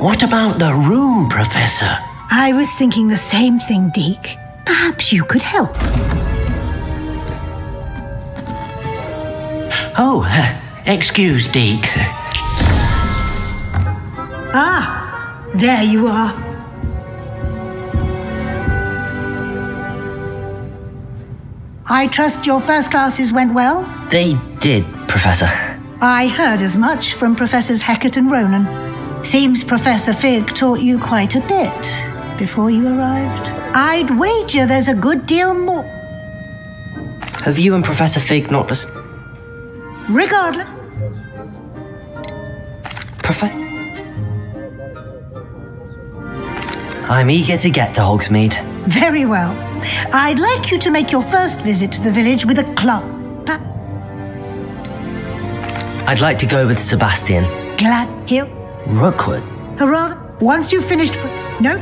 What about the room, Professor? I was thinking the same thing, Deke. Perhaps you could help. Oh, excuse, Deke. Ah, there you are. I trust your first classes went well? They did, Professor. I heard as much from Professors Hecat and Ronan. Seems Professor Fig taught you quite a bit before you arrived. I'd wager there's a good deal more. Have you and Professor Fig not just... Regardless. I'm eager to get to Hogsmeade. Very well. I'd like you to make your first visit to the village with a club. I'd like to go with Sebastian. Glad Hill. Rookwood. Hurrah! Once you've finished... No?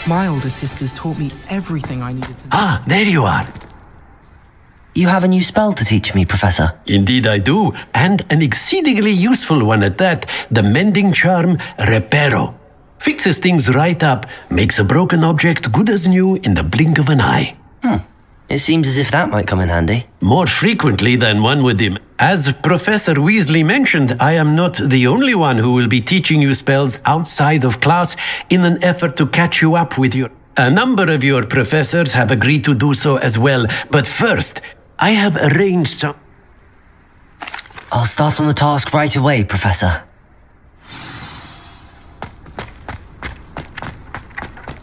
My older sisters taught me everything I needed to know. Ah, there you are. You have a new spell to teach me, Professor. Indeed I do, and an exceedingly useful one at that. The mending charm Reparo. Fixes things right up, makes a broken object good as new in the blink of an eye. It seems as if that might come in handy. More frequently than one would imagine. As Professor Weasley mentioned, I am not the only one who will be teaching you spells outside of class in an effort to catch you up with your... A number of your professors have agreed to do so as well, but first, I have arranged some... I'll start on the task right away, Professor.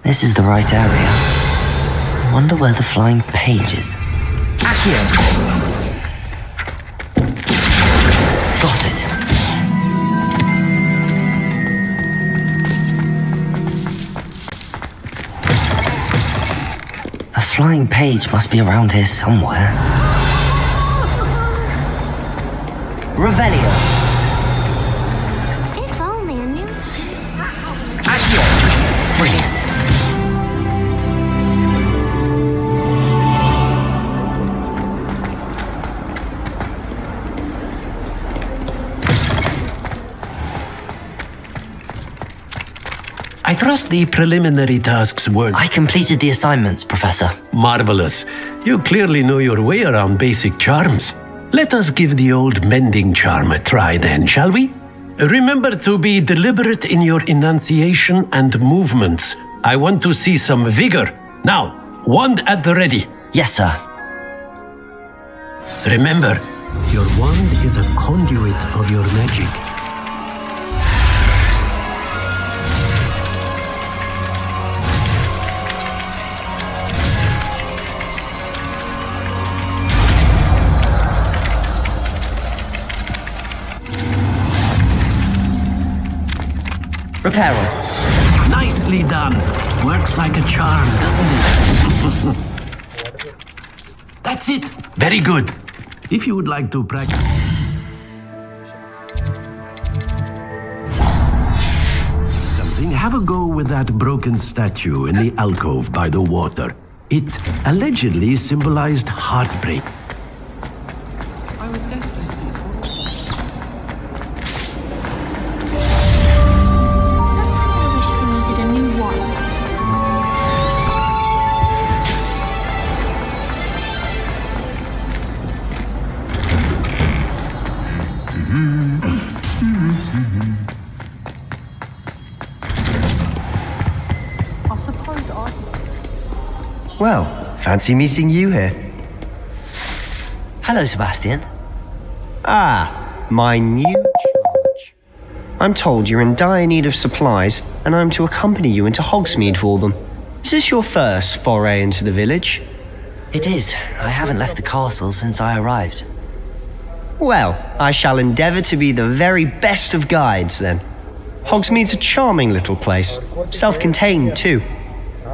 This is the right area. wonder where the flying page is. Accio! Got it. The flying page must be around here somewhere. Revelio! If only a newstate. Accio! Brilliant. I trust the preliminary tasks were I completed the assignments, Professor. marvelous. You clearly know your way around basic charms. Let us give the old mending charm a try then, shall we? Remember to be deliberate in your enunciation and movements. I want to see some vigor. Now, wand at the ready. Yes, sir. Remember, your wand is a conduit of your magic. Reparo. Nicely done. Works like a charm, doesn't it? That's it. Very good. If you would like to practice something, have a go with that broken statue in the alcove by the water. It allegedly symbolized heartbreak. I was definitely. Sometimes I wish we needed a new one. I suppose I. Well, fancy meeting you here. Hello, Sebastian. Ah, my new charge. I'm told you're in dire need of supplies, and I'm to accompany you into Hogsmeade for them. Is this your first foray into the village? It is. I haven't left the castle since I arrived. Well, I shall endeavour to be the very best of guides then. Hogsmeade's a charming little place, self-contained too.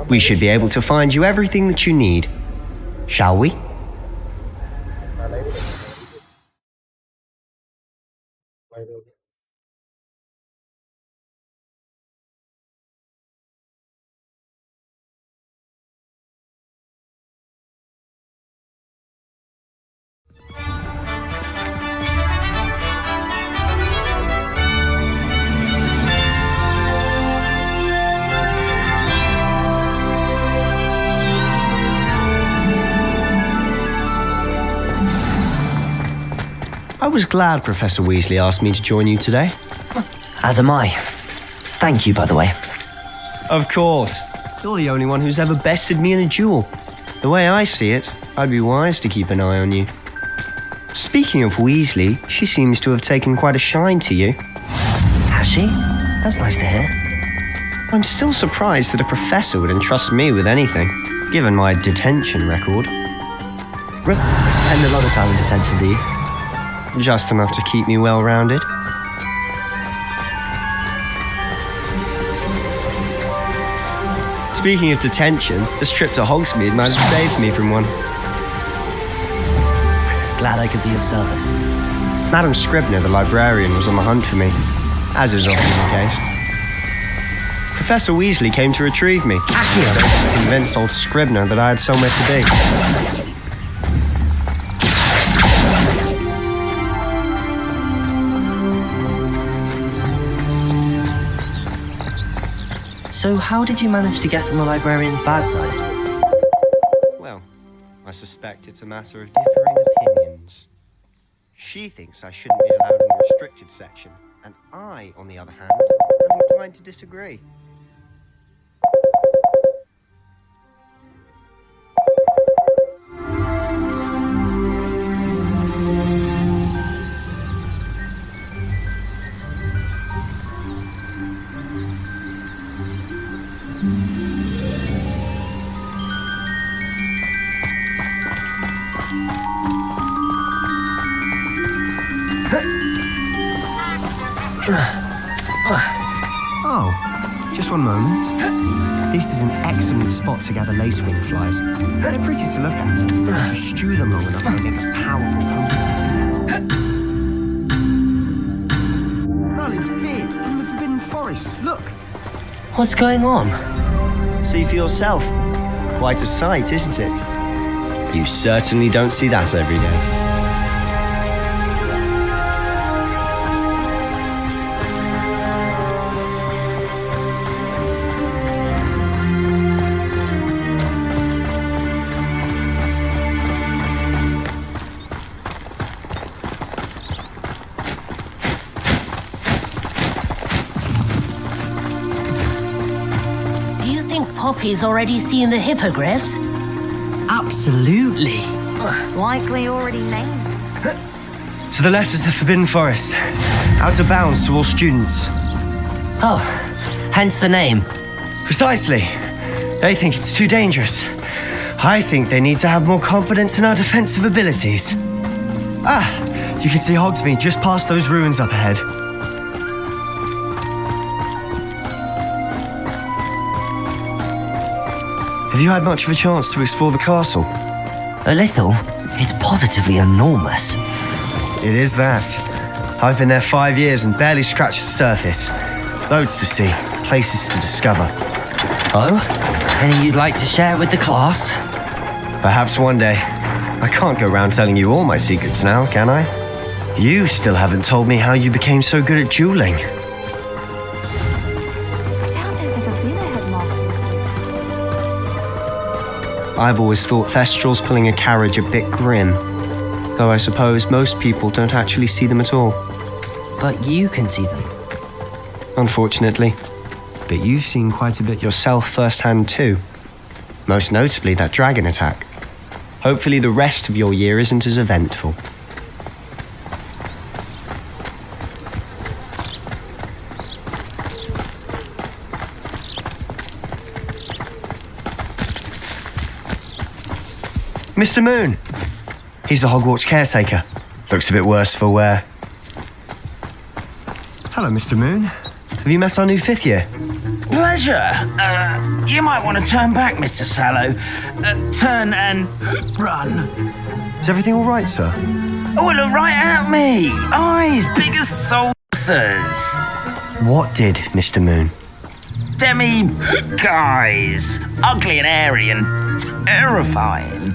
We should be able to find you everything that you need. Shall we? I was glad Professor Weasley asked me to join you today. As am I. Thank you, by the way. Of course. You're the only one who's ever bested me in a duel. The way I see it, I'd be wise to keep an eye on you. Speaking of Weasley, she seems to have taken quite a shine to you. Has she? That's nice to hear. I'm still surprised that a professor would entrust me with anything, given my detention record. Spend a lot of time in detention, do you? Just enough to keep me well-rounded. Speaking of detention, this trip to Hogsmeade might have saved me from one. Glad I could be of service. Madam Scribner, the librarian, was on the hunt for me, as is often the case. Professor Weasley came to retrieve me, so to convince old Scribner that I had somewhere to be. So how did you manage to get on the librarian's bad side? Well, I suspect it's a matter of differing opinions. She thinks I shouldn't be allowed in the restricted section, and I, on the other hand, am inclined to disagree. Oh, just one moment. This is an excellent spot to gather lacewing flies. They're pretty to look at. If you stew them long enough, they make a powerful pumpkin. Merlin's beard from the Forbidden Forest. Look. What's going on? See for yourself. Quite a sight, isn't it? You certainly don't see that every day. Poppy's already seen the hippogriffs? Absolutely. Likely already named. To the left is the Forbidden Forest. Out of bounds to all students. Oh, hence the name. Precisely. They think it's too dangerous. I think they need to have more confidence in our defensive abilities. Ah, you can see Hogsmeade just past those ruins up ahead. Have you had much of a chance to explore the castle? A little. It's positively enormous. It is that. I've been there 5 years and barely scratched the surface. Loads to see, places to discover. Oh? Any you'd like to share with the class? Perhaps one day. I can't go around telling you all my secrets now, can I? You still haven't told me how you became so good at dueling. I doubt there's ever been a headmaster. I've always thought Thestrals pulling a carriage a bit grim, though I suppose most people don't actually see them at all. But you can see them. Unfortunately. But you've seen quite a bit yourself firsthand too. Most notably that dragon attack. Hopefully the rest of your year isn't as eventful. Mr. Moon! He's the Hogwarts caretaker. Looks a bit worse for wear. Hello, Mr. Moon. Have you met our new 5th year? Pleasure. You might want to turn back, Mr. Sallow. Turn and run. Is everything all right, sir? Oh, look right at me. Eyes big as saucers. What did, Mr. Moon? Demi-guys. Ugly and airy and terrifying.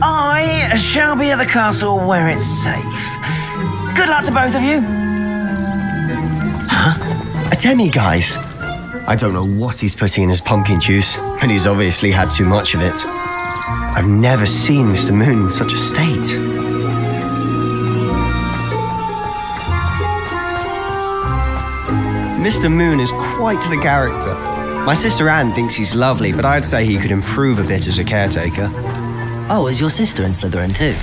I shall be at the castle where it's safe. Good luck to both of you. Huh? A demi-guise? I don't know what he's putting in his pumpkin juice, but he's obviously had too much of it. I've never seen Mr. Moon in such a state. Mr. Moon is quite the character. My sister Anne thinks he's lovely, but I'd say he could improve a bit as a caretaker. Oh, is your sister in Slytherin too?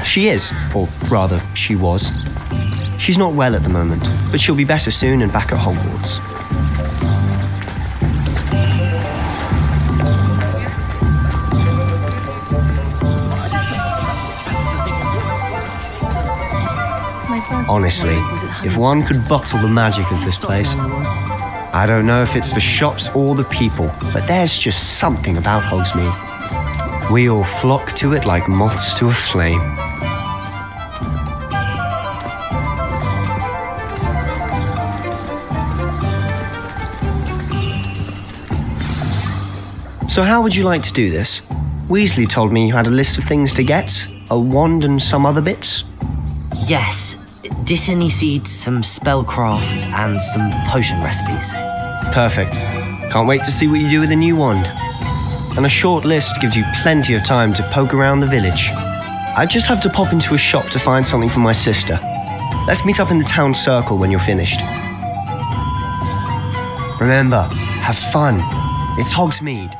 She is, or rather, she was. She's not well at the moment, but she'll be better soon and back at Hogwarts. Honestly, if one could bottle the magic of this place, I don't know if it's the shops or the people, but there's just something about Hogsmeade. We all flock to it like moths to a flame. So how would you like to do this? Weasley told me you had a list of things to get, a wand and some other bits. Yes. Dittany seeds, some spellcraft, and some potion recipes. Perfect. Can't wait to see what you do with the new wand. And a short list gives you plenty of time to poke around the village. I just have to pop into a shop to find something for my sister. Let's meet up in the town circle when you're finished. Remember, have fun. It's Hogsmeade.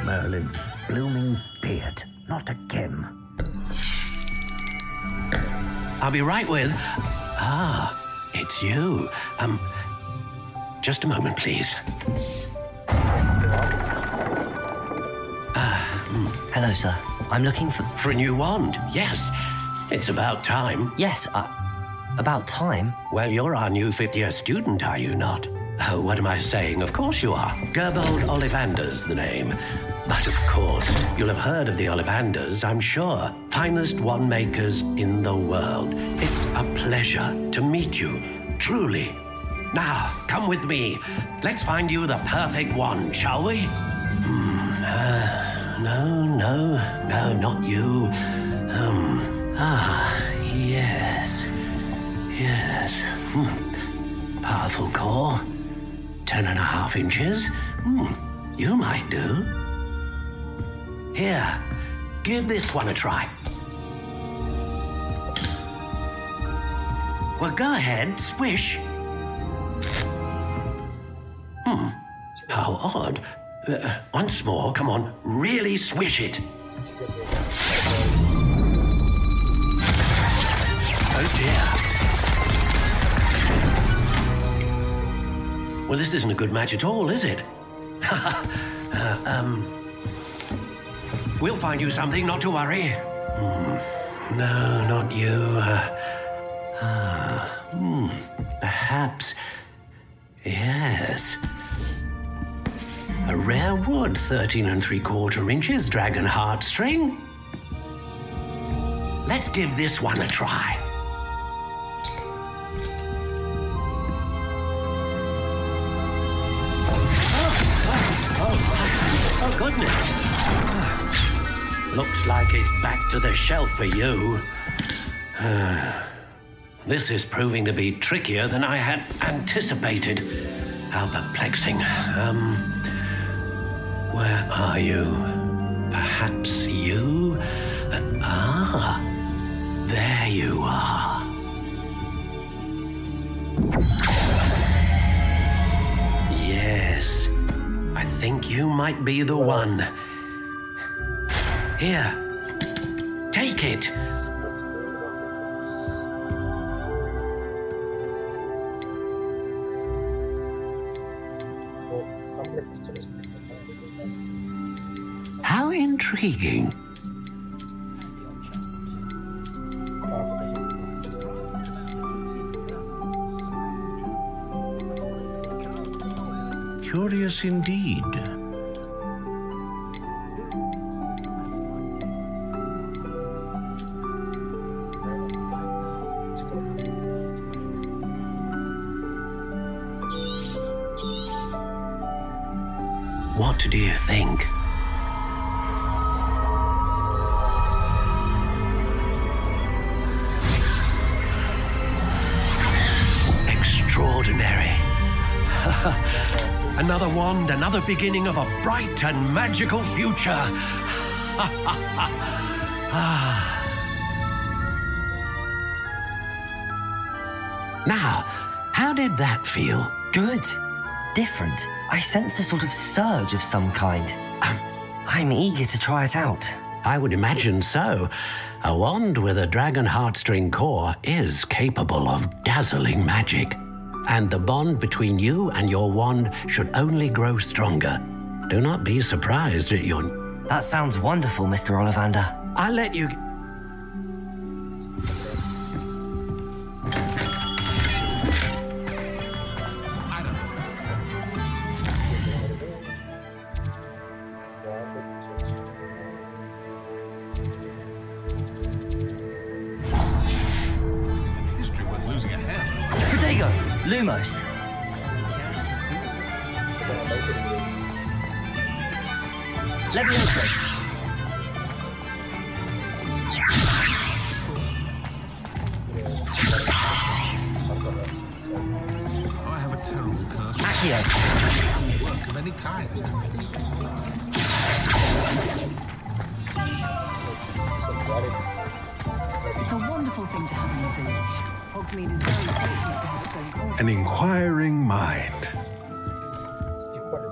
Merlin's blooming beard. Not again. I'll be right with... Ah, it's you. Just a moment, please. Hello, sir. I'm looking for... For a new wand, yes. It's about time. Yes, about time? Well, you're our new fifth-year student, are you not? Oh, what am I saying? Of course you are. Gerbold Ollivander's the name. But of course, you'll have heard of the Ollivanders, I'm sure. Finest wand makers in the world. It's a pleasure to meet you, truly. Now, come with me. Let's find you the perfect wand, shall we? No, not you. Yes. Powerful core. 10.5 inches. You might do. Here, give this one a try. Well, go ahead, swish. How odd. Once more, come on, really swish it. Oh dear. Well, this isn't a good match at all, is it? We'll find you something, not to worry. No, not you. Perhaps. Yes. A rare wood, 13 3/4 inches, dragon heartstring. Let's give this one a try. Oh goodness. Looks like it's back to the shelf for you. This is proving to be trickier than I had anticipated. How perplexing. Where are you? Perhaps you? There you are. Yes, I think you might be the one. Here, take it. How intriguing. Curious indeed. What do you think? Extraordinary. Another wand, another beginning of a bright and magical future. Now, how did that feel? Good. Different. I sensed a sort of surge of some kind. I'm eager to try it out. I would imagine so. A wand with a dragon heartstring core is capable of dazzling magic. And the bond between you and your wand should only grow stronger. Do not be surprised at your... That sounds wonderful, Mr. Ollivander. I'll let you... History worth losing a hair. Protego! Lumos! Leviosa! Oh, I have a terrible curse. Accio! Work of any kind. It's a wonderful thing to have in the village. Hogsmeade is very fortunate to have its own culture. An inquiring mind. Skip button.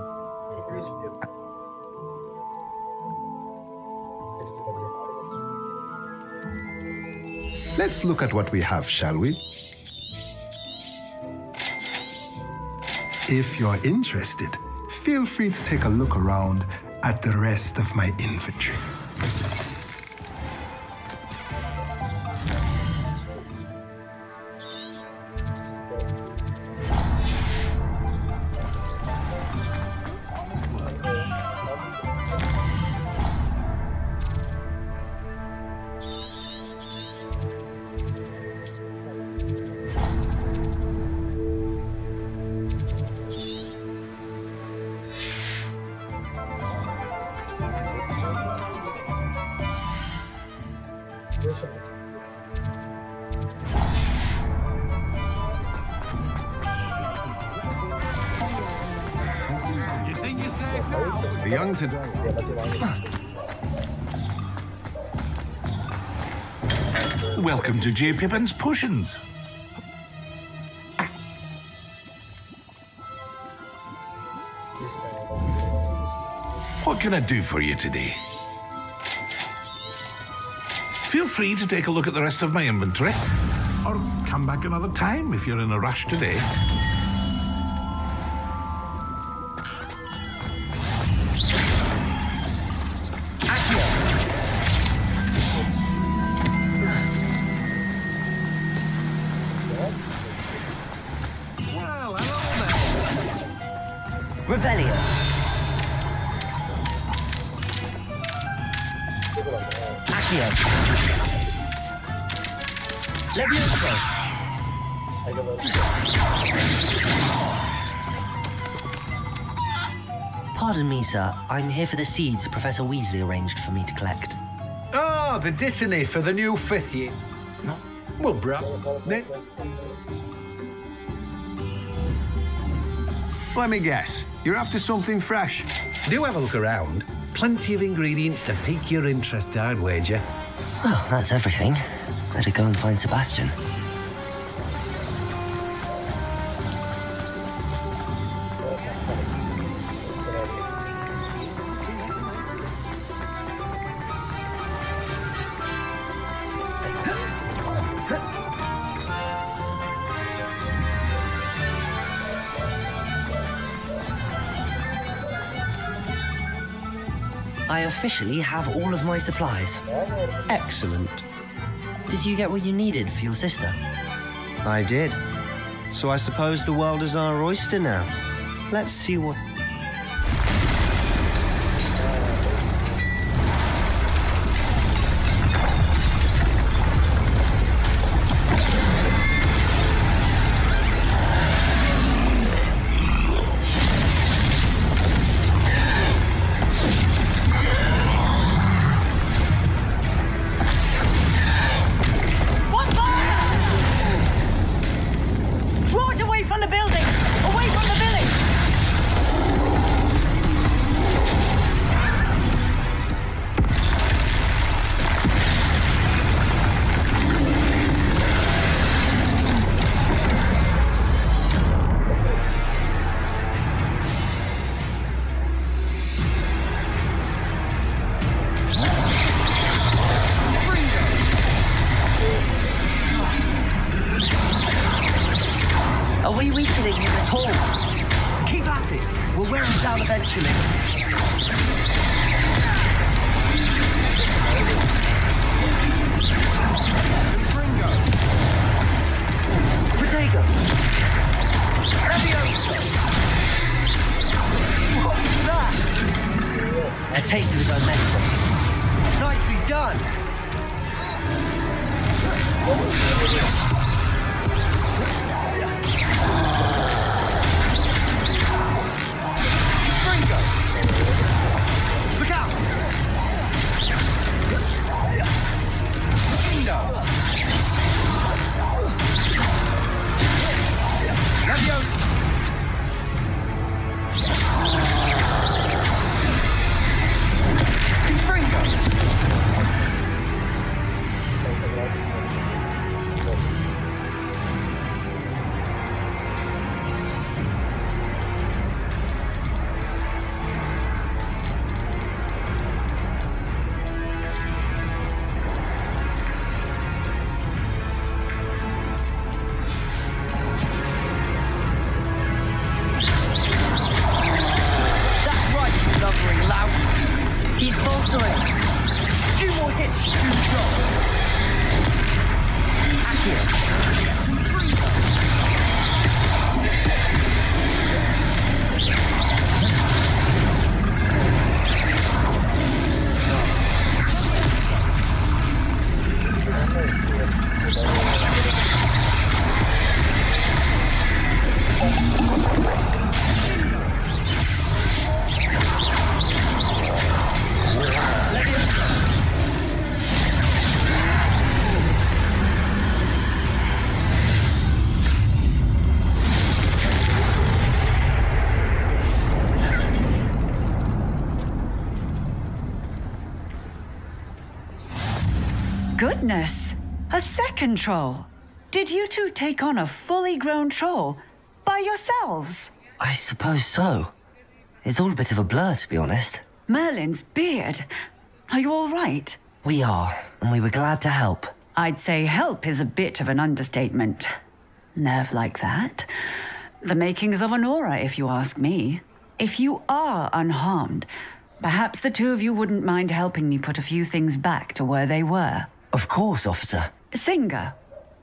Let's look at what we have, shall we? If you're interested, feel free to take a look around at the rest of my inventory. You think you're safe now? The young today. Welcome to J. Pippin's Potions. What can I do for you today? Feel free to take a look at the rest of my inventory, or come back another time if you're in a rush today. Well, hello there. Revelio. Accio. Levioso. Pardon me, sir. I'm here for the seeds Professor Weasley arranged for me to collect. Oh, the dittany for the new 5th year. No. Well, bro. Let me guess. You're after something fresh. Do have a look around. Plenty of ingredients to pique your interest, I'd wager. Well, that's everything. Better go and find Sebastian. I officially have all of my supplies. Excellent. Did you get what you needed for your sister? I did. So I suppose the world is our oyster now. Let's see what... Are we weakening him at all? Keep at it. We'll wear him down eventually. Fringo. Protego. Levioso. What was that? A taste of his own medicine. Nicely done. Fringo. Look out. Fringo. Levioso. Fringo. goodness! A second troll! Did you two take on a fully grown troll by yourselves? I suppose so. It's all a bit of a blur, to be honest. Merlin's beard. Are you all right? We are, and we were glad to help. I'd say help is a bit of an understatement. Nerve like that. The makings of an aura, if you ask me. If you are unharmed, perhaps the two of you wouldn't mind helping me put a few things back to where they were. Of course, officer. Singer.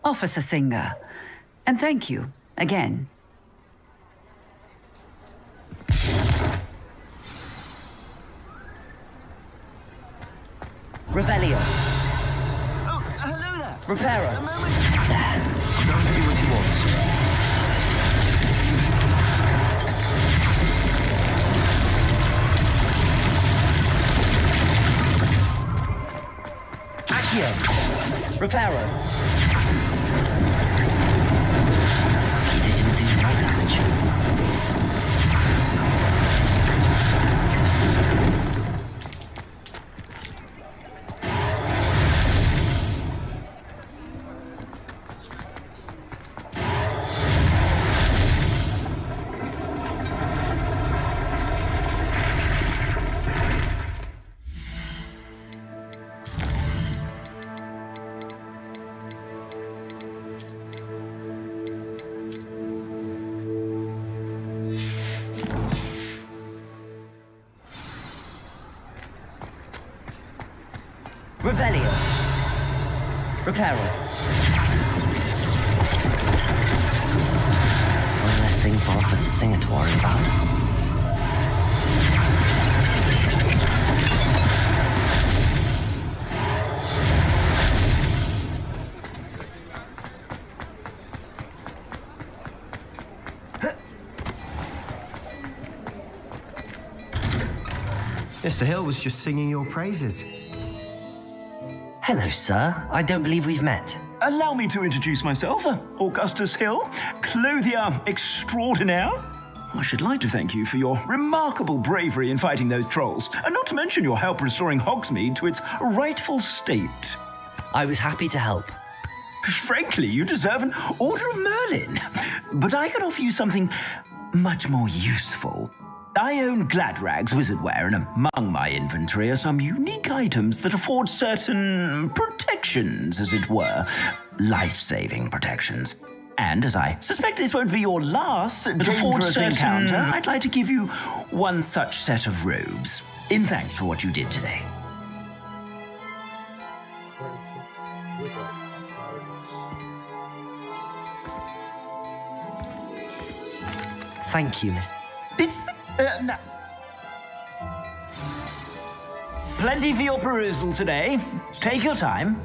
Officer Singer. And thank you, again. Revelio. Oh, hello there. Reparo. A moment. There. Go and see what he wants. Accio. Reparo. They didn't do no damage. Revelio. Reparo. One less thing for Officer Singer to worry about. Mr. Hill was just singing your praises. Hello, sir. I don't believe we've met. Allow me to introduce myself, Augustus Hill, clothier extraordinaire. I should like to thank you for your remarkable bravery in fighting those trolls, and not to mention your help restoring Hogsmeade to its rightful state. I was happy to help. Frankly, you deserve an Order of Merlin. But I can offer you something much more useful. I own Gladrag's wizardware, and among my inventory are some unique items that afford certain protections, as it were. Life-saving protections. And as I suspect this won't be your last dangerous encounter, I'd like to give you one such set of robes, in thanks for what you did today. Thank you, Miss... It's... no. Plenty for your perusal today. Take your time.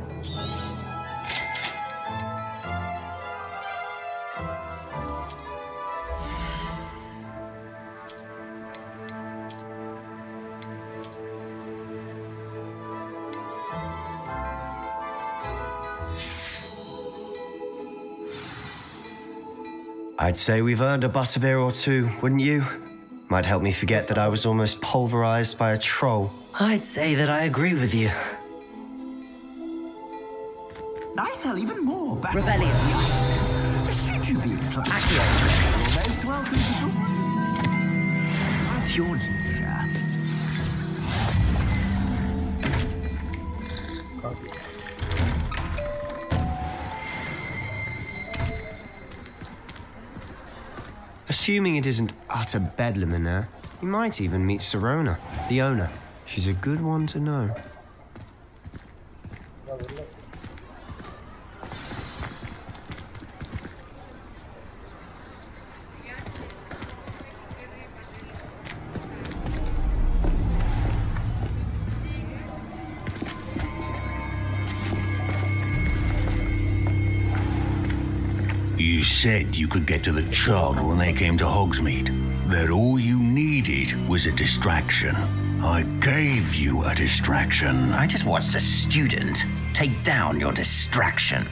I'd say we've earned a butterbeer or two, wouldn't you? Might help me forget that I was almost pulverized by a troll. I'd say that I agree with you. I sell even more back Revelio. items. Should you be inclined? Accio. You're most welcome to at your leisure. Assuming it isn't utter bedlam in there, you might even meet Serona, the owner. She's a good one to know. You said you could get to the child when they came to Hogsmeade. That all you needed was a distraction. I gave you a distraction. I just watched a student take down your distraction.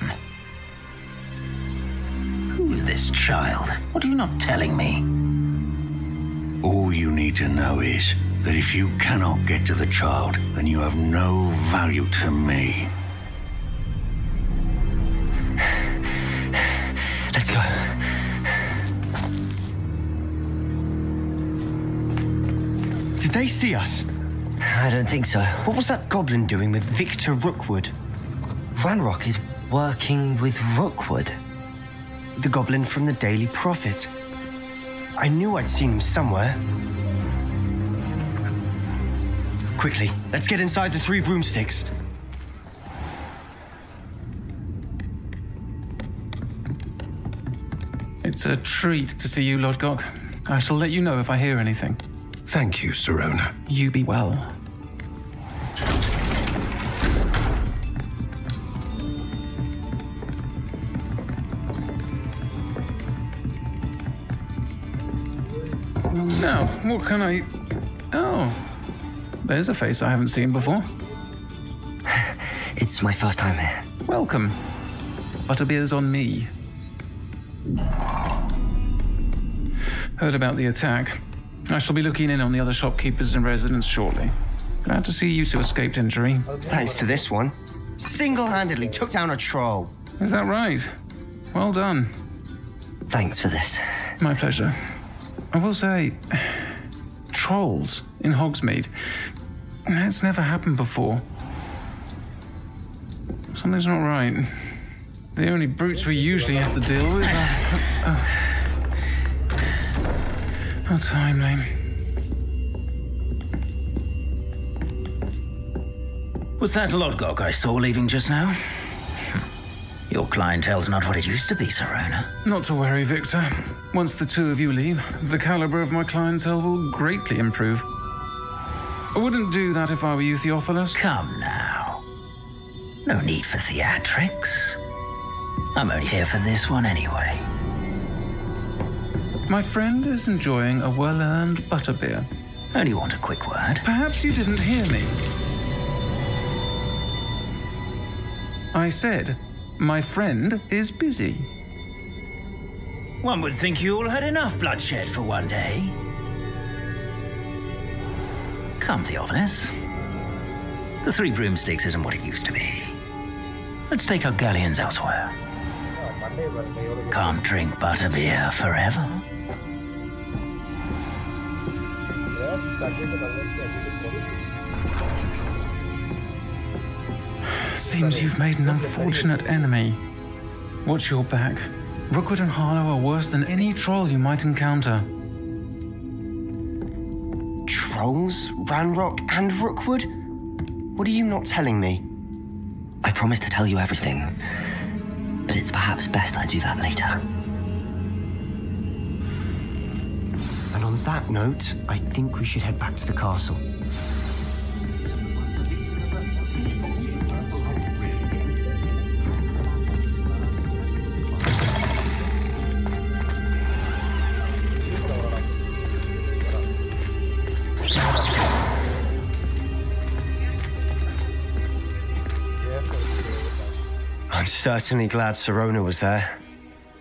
Who's this child? What are you not telling me? All you need to know is that if you cannot get to the child, then you have no value to me. Let's go. Did they see us? I don't think so. What was that goblin doing with Victor Rookwood? Ranrock is working with Rookwood. The goblin from the Daily Prophet. I knew I'd seen him somewhere. Quickly, let's get inside the 3 broomsticks. It's a treat to see you, Lodgok. I shall let you know if I hear anything. Thank you, Sirona. You be well. Now, what can I... Oh, there's a face I haven't seen before. It's my first time here. Welcome. Butterbeer's on me. Heard about the attack. I shall be looking in on the other shopkeepers and residents shortly. Glad to see you two escaped injury. Thanks to this one. Single-handedly took down a troll. Is that right? Well done. Thanks for this. My pleasure. I will say, trolls in Hogsmeade. It's never happened before. Something's not right. The only brutes we usually have to deal with are... How timely. Was that Lodgok I saw leaving just now? Your clientele's not what it used to be, Sirona. Not to worry, Victor. Once the two of you leave, the caliber of my clientele will greatly improve. I wouldn't do that if I were you, Theophilus. Come now. No need for theatrics. I'm only here for this one anyway. My friend is enjoying a well-earned butterbeer. Only want a quick word. Perhaps you didn't hear me. I said, my friend is busy. One would think you all had enough bloodshed for one day. Come, Theophilus. The 3 broomsticks isn't what it used to be. Let's take our galleons elsewhere. Can't drink butterbeer forever. Seems you've made an unfortunate enemy. Watch your back. Rookwood and Harlow are worse than any troll you might encounter. Trolls? Ranrock and Rookwood? What are you not telling me? I promise to tell you everything, but it's perhaps best I do that later. And on that note, I think we should head back to the castle. I'm certainly glad Sirona was there.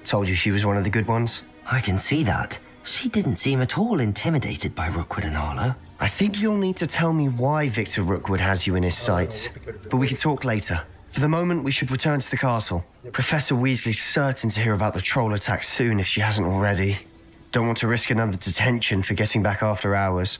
Told you she was one of the good ones. I can see that. She didn't seem at all intimidated by Rookwood and Harlow. I think you'll need to tell me why Victor Rookwood has you in his sights. But we can talk later. For the moment, we should return to the castle. Professor Weasley's certain to hear about the troll attack soon if she hasn't already. Don't want to risk another detention for getting back after hours.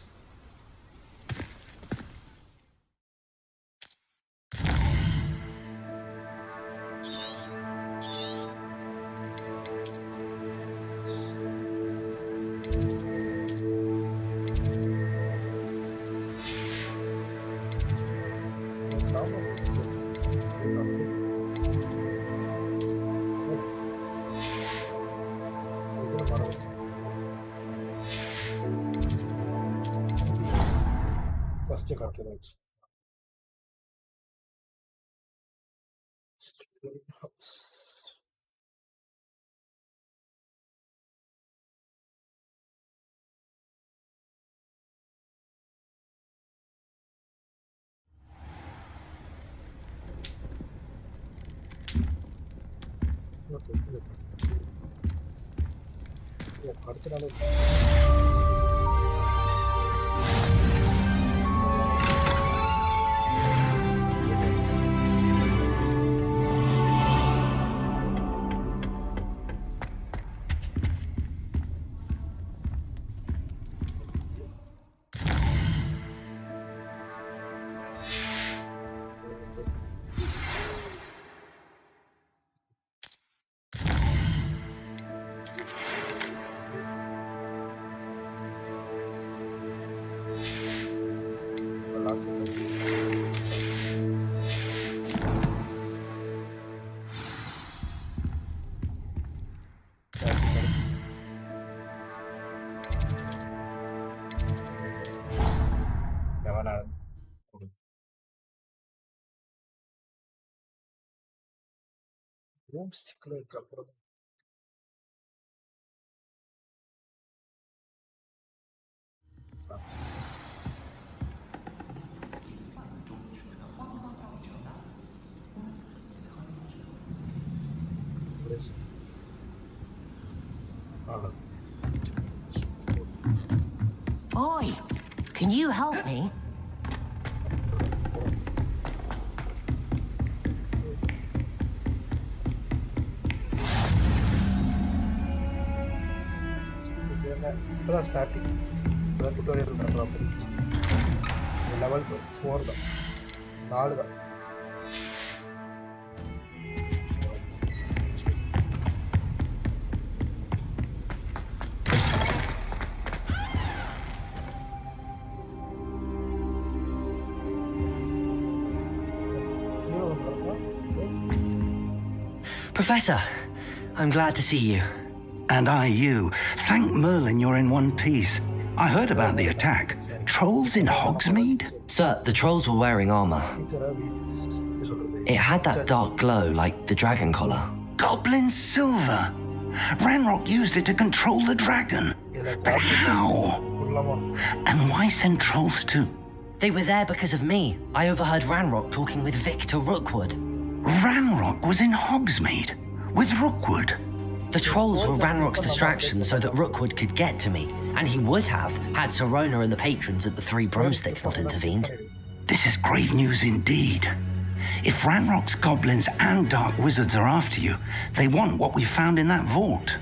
Broomstick அப்புறம் Oi, can you help me? இப்பதான் starting இப்பதான் tutorial நடக்கலாம் முடிஞ்சு level 4 தான் 4 தான் Professor, I'm glad to see you. And I you. Thank Merlin you're in one piece. I heard about the attack. Trolls in Hogsmeade? Sir, the trolls were wearing armor. It had that dark glow like the dragon collar. Goblin silver! Ranrock used it to control the dragon. But how? And why send trolls too? They were there because of me. I overheard Ranrock talking with Victor Rookwood. Ranrock was in Hogsmeade? With Rookwood? The trolls were Ranrock's distraction so that Rookwood could get to me, and he would have had Sirona and the patrons at the Three Broomsticks not intervened. This is grave news indeed. If Ranrock's goblins and dark wizards are after you, they want what we found in that vault.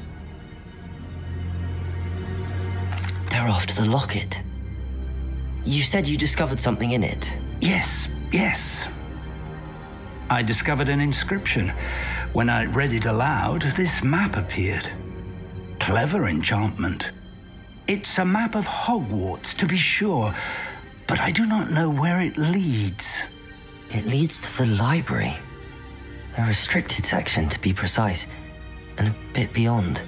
They're after the locket. You said you discovered something in it. Yes. I discovered an inscription. When I read it aloud, this map appeared. Clever enchantment. It's a map of Hogwarts, to be sure, but I do not know where it leads. It leads to the library. A restricted section, to be precise, and a bit beyond.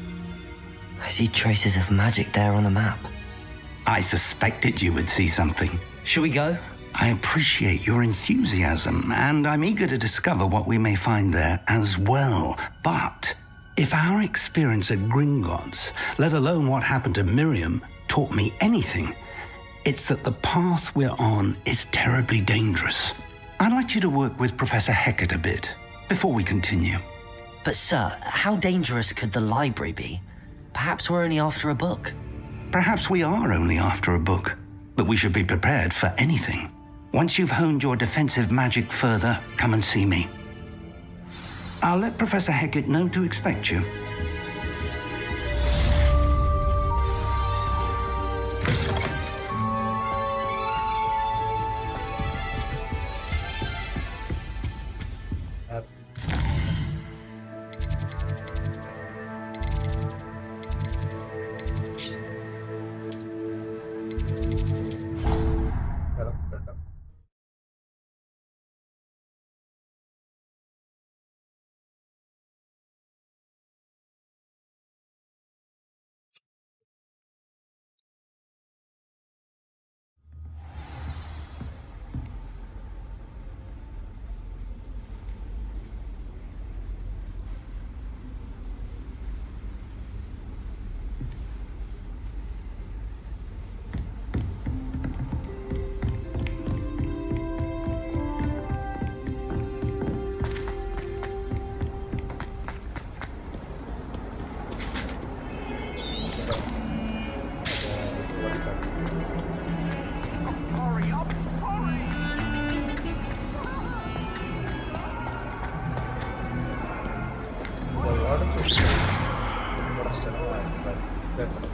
I see traces of magic there on the map. I suspected you would see something. Shall we go? I appreciate your enthusiasm, and I'm eager to discover what we may find there as well. But if our experience at Gringotts, let alone what happened to Miriam, taught me anything, it's that the path we're on is terribly dangerous. I'd like you to work with Professor Hecat a bit before we continue. But sir, how dangerous could the library be? Perhaps we're only after a book. Perhaps we are only after a book, but we should be prepared for anything. Once you've honed your defensive magic further, come and see me. I'll let Professor Hecat know to expect you.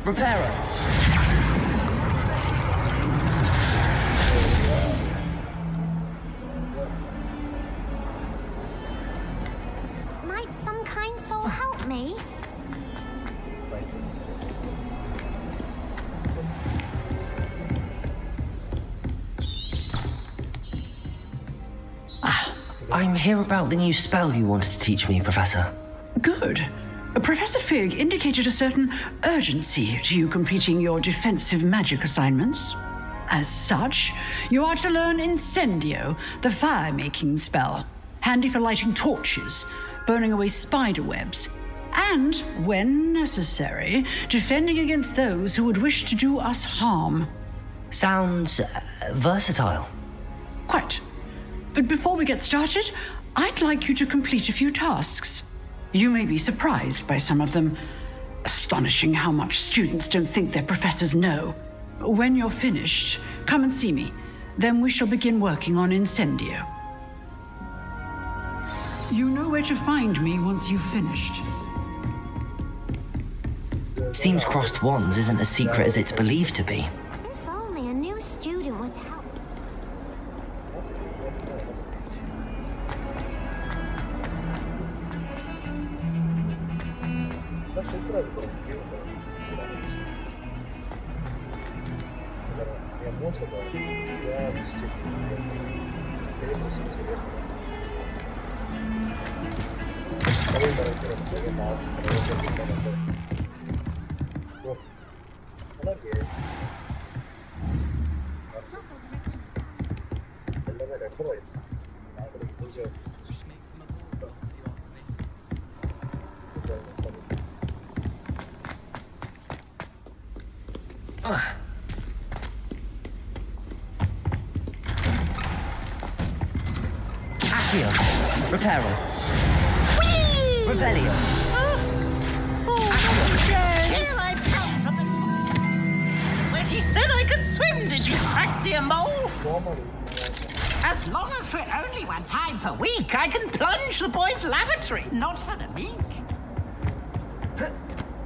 Reparo! Might some kind soul help me? I'm here about the new spell you wanted to teach me, Professor. Good. Professor Fig indicated a certain urgency to you completing your defensive magic assignments. As such, you are to learn Incendio, the fire-making spell, handy for lighting torches, burning away spider webs, and, when necessary, defending against those who would wish to do us harm. Sounds versatile. Quite. But before we get started, I'd like you to complete a few tasks. You may be surprised by some of them. Astonishing how much students don't think their professors know. When you're finished, come and see me. Then we shall begin working on Incendio. You know where to find me once you've finished. Seems crossed wands isn't as secret as it's believed to be. If only a new student would help. Accio, Reparo, Revelio. Here I come from the... Where she said I could swim, did you, Praxia Mole? As long as for only 1 time per week, I can plunge the boys' lavatory. Not for the meek.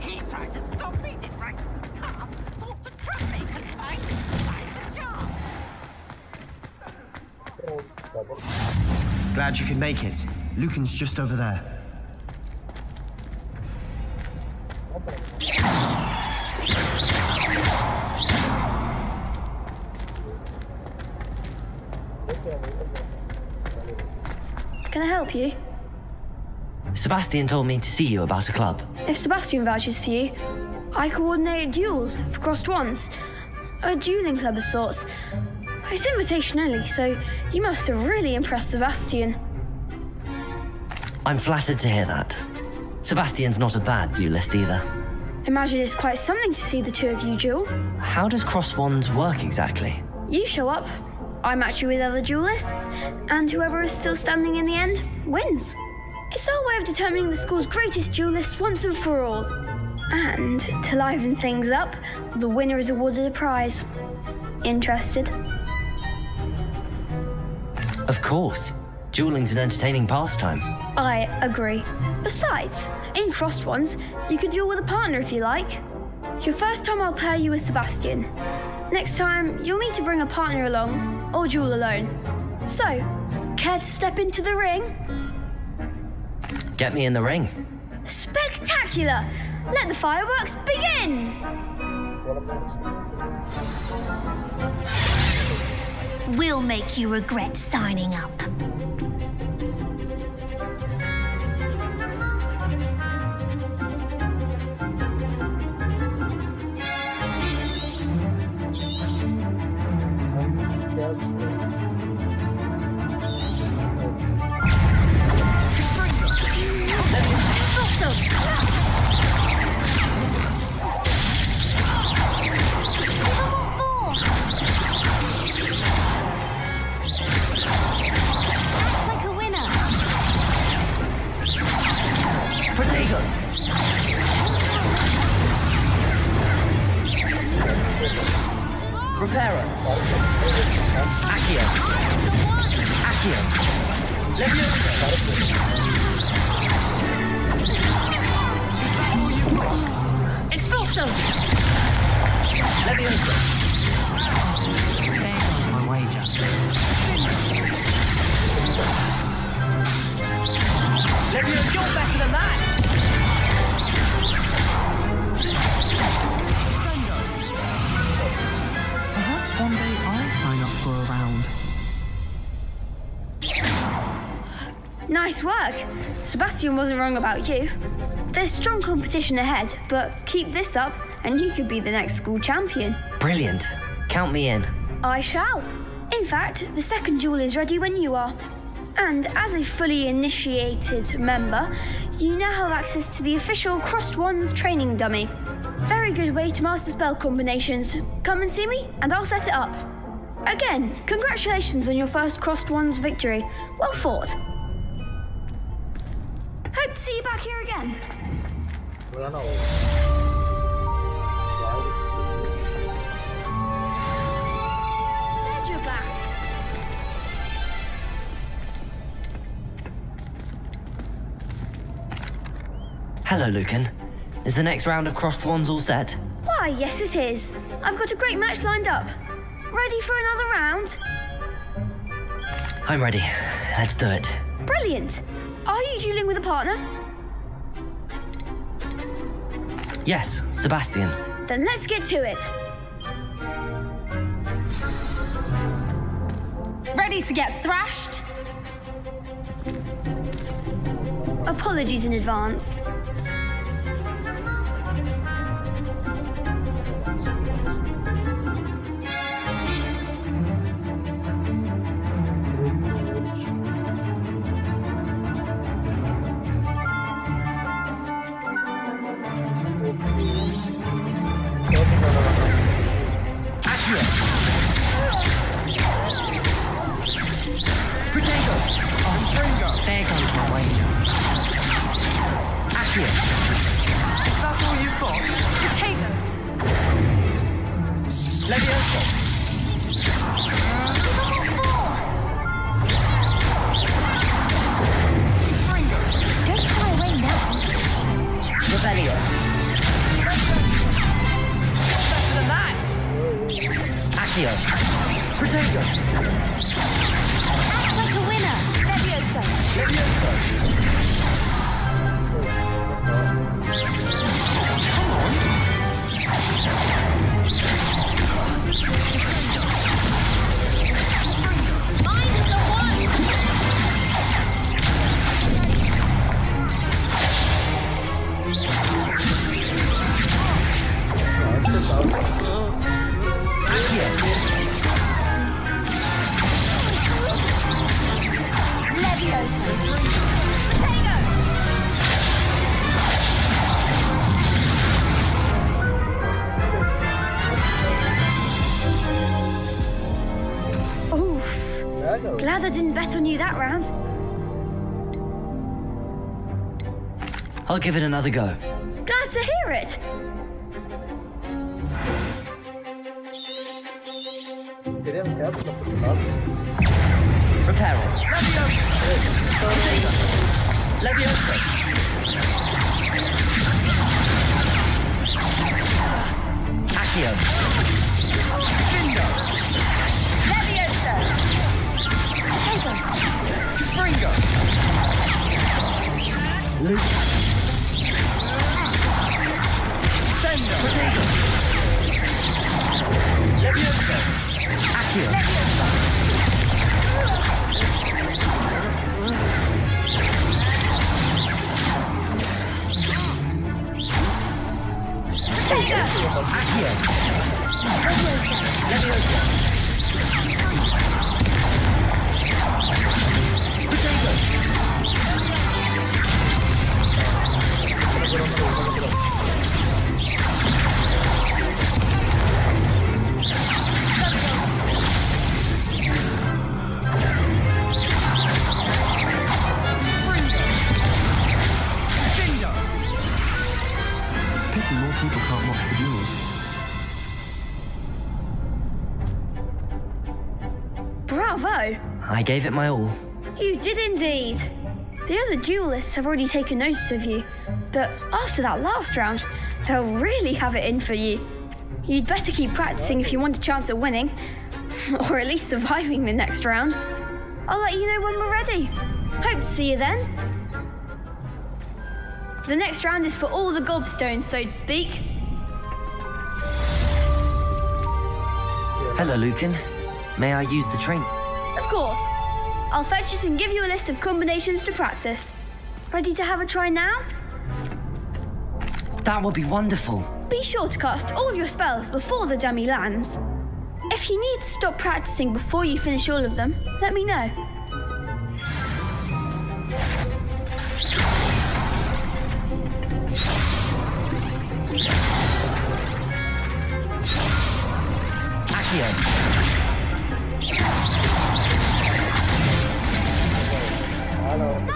He tried to stop me, did right? Thought the traffic could find the Glad you could make it. Lucan's just over there. Can I help you? Sebastian told me to see you about a club. If Sebastian vouches for you, I coordinate duels for crossed wands. A dueling club of sorts. It's invitation only, so you must have really impressed Sebastian. I'm flattered to hear that. Sebastian's not a bad duelist either. Imagine it's quite something to see the two of you duel. How does crossed wands work exactly? You show up, I match you with other duelists, and whoever is still standing in the end wins. It's our way of determining the school's greatest duelist once and for all. And to liven things up, the winner is awarded a prize. Interested? Of course. Dueling's an entertaining pastime. I agree. Besides, in crossed ones, you can duel with a partner if you like. Your first time I'll pair you with Sebastian. Next time, you'll need to bring a partner along, or duel alone. So, care to step into the ring? Get me in the ring. Spectacular! Let the fireworks begin! We'll make you regret signing up. Reparo. Accio. Accio. Leviosa. Expulso. Leviosa. There goes my wager. Leviosa, you're better than that. Perhaps one day I'll sign up for a round. Nice work. Sebastian wasn't wrong about you. There's strong competition ahead, but keep this up and you could be the next school champion. Brilliant. Count me in. I shall. In fact, the second duel is ready when you are. And as a fully initiated member, you now have access to the official Crossed Wands training dummy. Very good way to master spell combinations. Come and see me, and I'll set it up. Again, congratulations on your first Crossed Wands victory. Well fought. Hope to see you back here again. Glad you're back. Hello, Lucan. Is the next round of Crossed Wands all set? Why, yes it is. I've got a great match lined up. Ready for another round? I'm ready. Let's do it. Brilliant. Are you dueling with a partner? Yes, Sebastian. Then let's get to it. Ready to get thrashed? Apologies in advance. There comes my ranger. Accio. Is that all you've got? Potato. Levioso. Fringo. Don't fly away now. Revelio. Better than that. Accio. Protego. Act like a winner. Levioso. Levioso. Come on. Mind the one. Levioso. Potato. Oof. Glad I didn't bet on you that round. I'll give it another go. Glad to hear it. Reparo. Levioso. Accio. Findo. Levioso. Potato. Fringo. Luke. Sendo. Potato. Levioso. Accio. Potato. Accio. Levioso. Potato. Pity more people can't watch the duels. Bravo. I gave it my all. You did indeed. The other duelists have already taken notice of you, but after that last round, they'll really have it in for you. You'd better keep practicing if you want a chance at winning, or at least surviving the next round. I'll let you know when we're ready. Hope to see you then. The next round is for all the gobstones, so to speak. Hello, Lucan. May I use the train? Of course. I'll fetch it and give you a list of combinations to practice. Ready to have a try now? That would be wonderful. Be sure to cast all your spells before the dummy lands. If you need to stop practicing before you finish all of them, let me know. Accio. ஆள வர